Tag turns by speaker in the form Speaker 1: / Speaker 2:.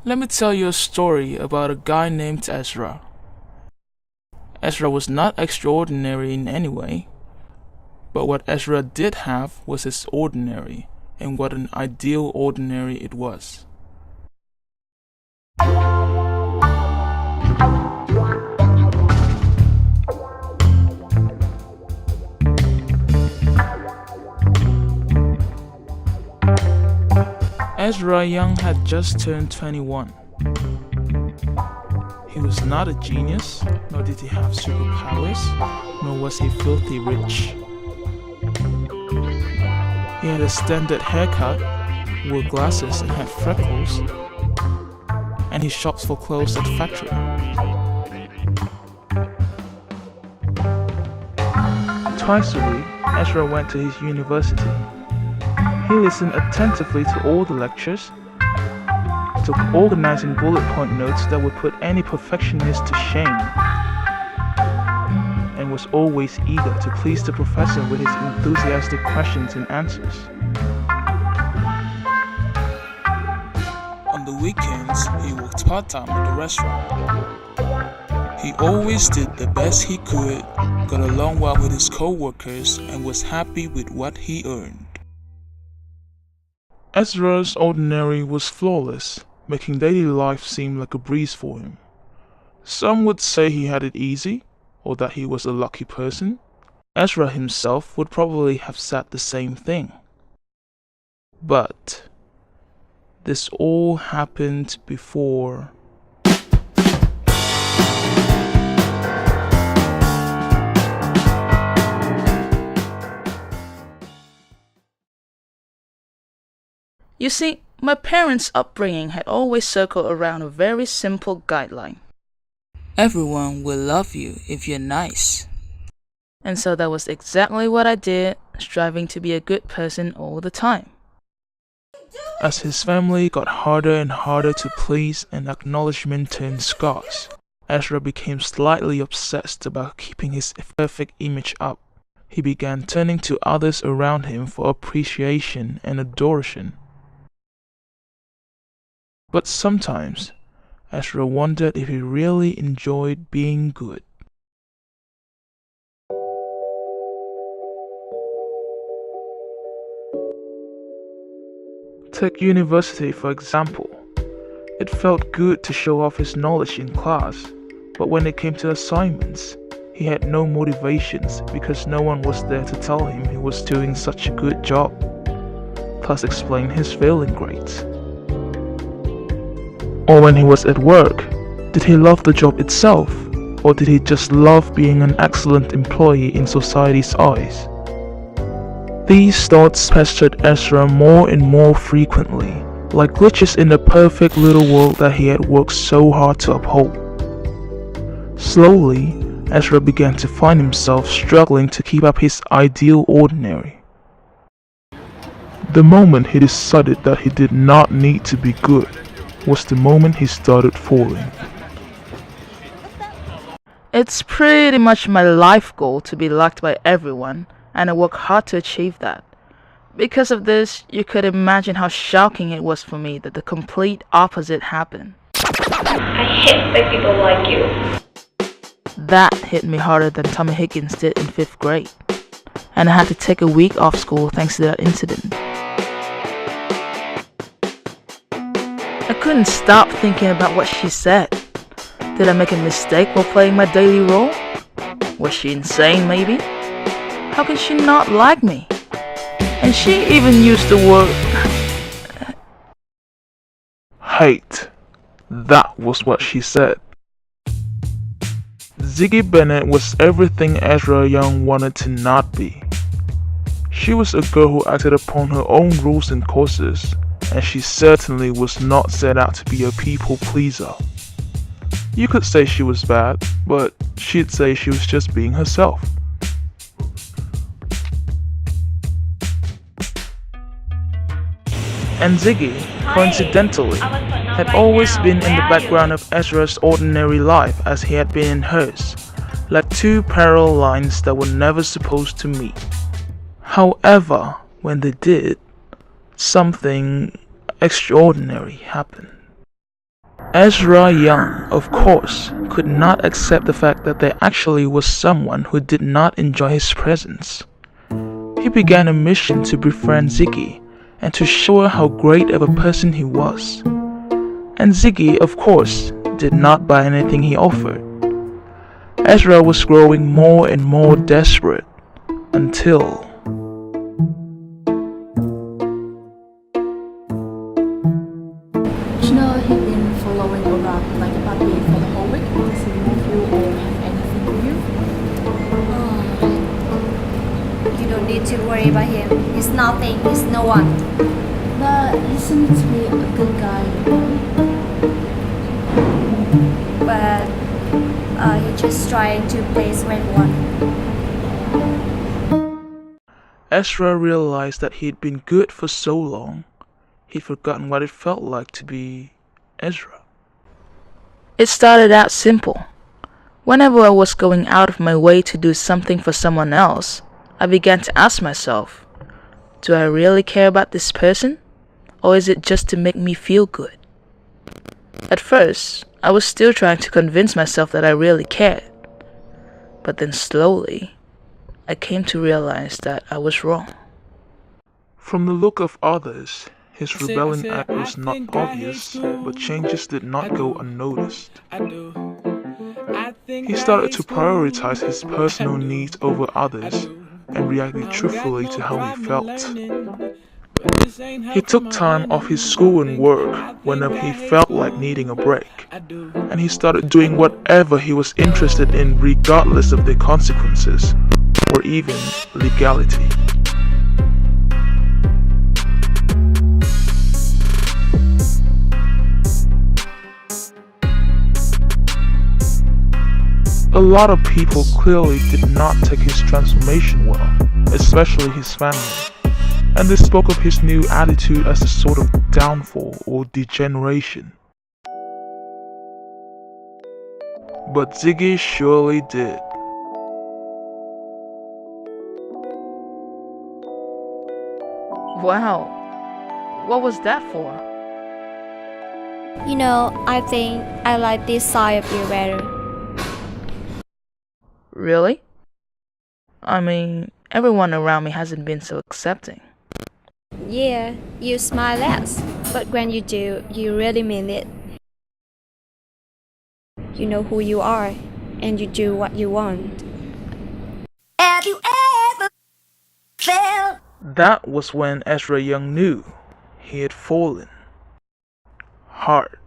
Speaker 1: Let me tell you a story about a guy named Ezra. Ezra was not extraordinary in any way, but what Ezra did have was his ordinary, and what an ideal ordinary it was. Ezra Young had just turned 21. He was not a genius, nor did he have superpowers, nor was he filthy rich. He had a standard haircut, wore glasses and had freckles, and he shopped for clothes at factory. Twice a week, Ezra went to his university. He listened attentively to all the lectures, took organizing bullet point notes that would put any perfectionist to shame, and was always eager to please the professor with his enthusiastic questions and answers. On the weekends, he worked part-time at the restaurant. He always did the best he could, got along well with his co-workers, and was happy with what he earned. Ezra's ordinary was flawless, making daily life seem like a breeze for him. Some would say he had it easy, or that he was a lucky person. Ezra himself would probably have said the same thing. But this all happened before.
Speaker 2: You see, my parents' upbringing had always circled around a very simple guideline.
Speaker 3: Everyone will love you if you're nice.
Speaker 2: And so that was exactly what I did, striving to be a good person all the time.
Speaker 1: As his family got harder and harder to please and acknowledgement turned scarce, Ezra became slightly obsessed about keeping his perfect image up. He began turning to others around him for appreciation and adoration. But sometimes, Ezra wondered if he really enjoyed being good. Take university for example. It felt good to show off his knowledge in class, but when it came to assignments, he had no motivations because no one was there to tell him he was doing such a good job, thus explain his failing grades. Or when he was at work, did he love the job itself, or did he just love being an excellent employee in society's eyes? These thoughts pestered Ezra more and more frequently, like glitches in the perfect little world that he had worked so hard to uphold. Slowly, Ezra began to find himself struggling to keep up his ideal ordinary. The moment he decided that he did not need to be good was the moment he started falling.
Speaker 2: It's pretty much my life goal to be liked by everyone, and I work hard to achieve that. Because of this, you could imagine how shocking it was for me that the complete opposite happened.
Speaker 4: I hate when people like you.
Speaker 2: That hit me harder than Tommy Higgins did in 5th grade, and I had to take a week off school thanks to that incident. I couldn't stop thinking about what she said. Did I make a mistake while playing my daily role? Was she insane maybe? How can she not like me? And she even used the word
Speaker 1: hate. That was what she said. Ziggy Bennett was everything Ezra Young wanted to not be. She was a girl who acted upon her own rules and courses, and she certainly was not set out to be a people pleaser. You could say she was bad, but she'd say she was just being herself. And Ziggy, coincidentally, had always been in the background of Ezra's ordinary life as he had been in hers, like two parallel lines that were never supposed to meet. However, when they did, something extraordinary happened. Ezra Young, of course, could not accept the fact that there actually was someone who did not enjoy his presence. He began a mission to befriend Ziggy and to show her how great of a person he was. And Ziggy, of course, did not buy anything he offered. Ezra was growing more and more desperate until...
Speaker 5: You know, he'd been following around like a puppy for the whole week. Does he move you or have anything with you?
Speaker 6: You don't need to worry about him. He's nothing. He's no one.
Speaker 5: But he seems to be a good guy, you know?
Speaker 6: But he's just trying to place red one.
Speaker 1: Ezra realized that he'd been good for so long, he'd forgotten what it felt like to be Ezra.
Speaker 2: It started out simple. Whenever I was going out of my way to do something for someone else, I began to ask myself, do I really care about this person? Or is it just to make me feel good? At first, I was still trying to convince myself that I really cared. But then slowly, I came to realize that I was wrong.
Speaker 1: From the look of others, his rebellion act was not obvious, but changes did not go unnoticed. He started to prioritize his personal needs over others and reacted truthfully to how he felt. He took time off his school and work whenever he felt like needing a break, and he started doing whatever he was interested in regardless of the consequences or even legality. A lot of people clearly did not take his transformation well, especially his family, and they spoke of his new attitude as a sort of downfall or degeneration. But Ziggy surely did.
Speaker 2: Wow, what was that for?
Speaker 6: You know, I think I like this side of you better.
Speaker 2: Really? I mean, everyone around me hasn't been so accepting.
Speaker 6: Yeah, you smile less, but when you do, you really mean it. You know who you are, and you do what you want.
Speaker 7: Have you ever felt?
Speaker 1: That was when Ezra Young knew he had fallen hard.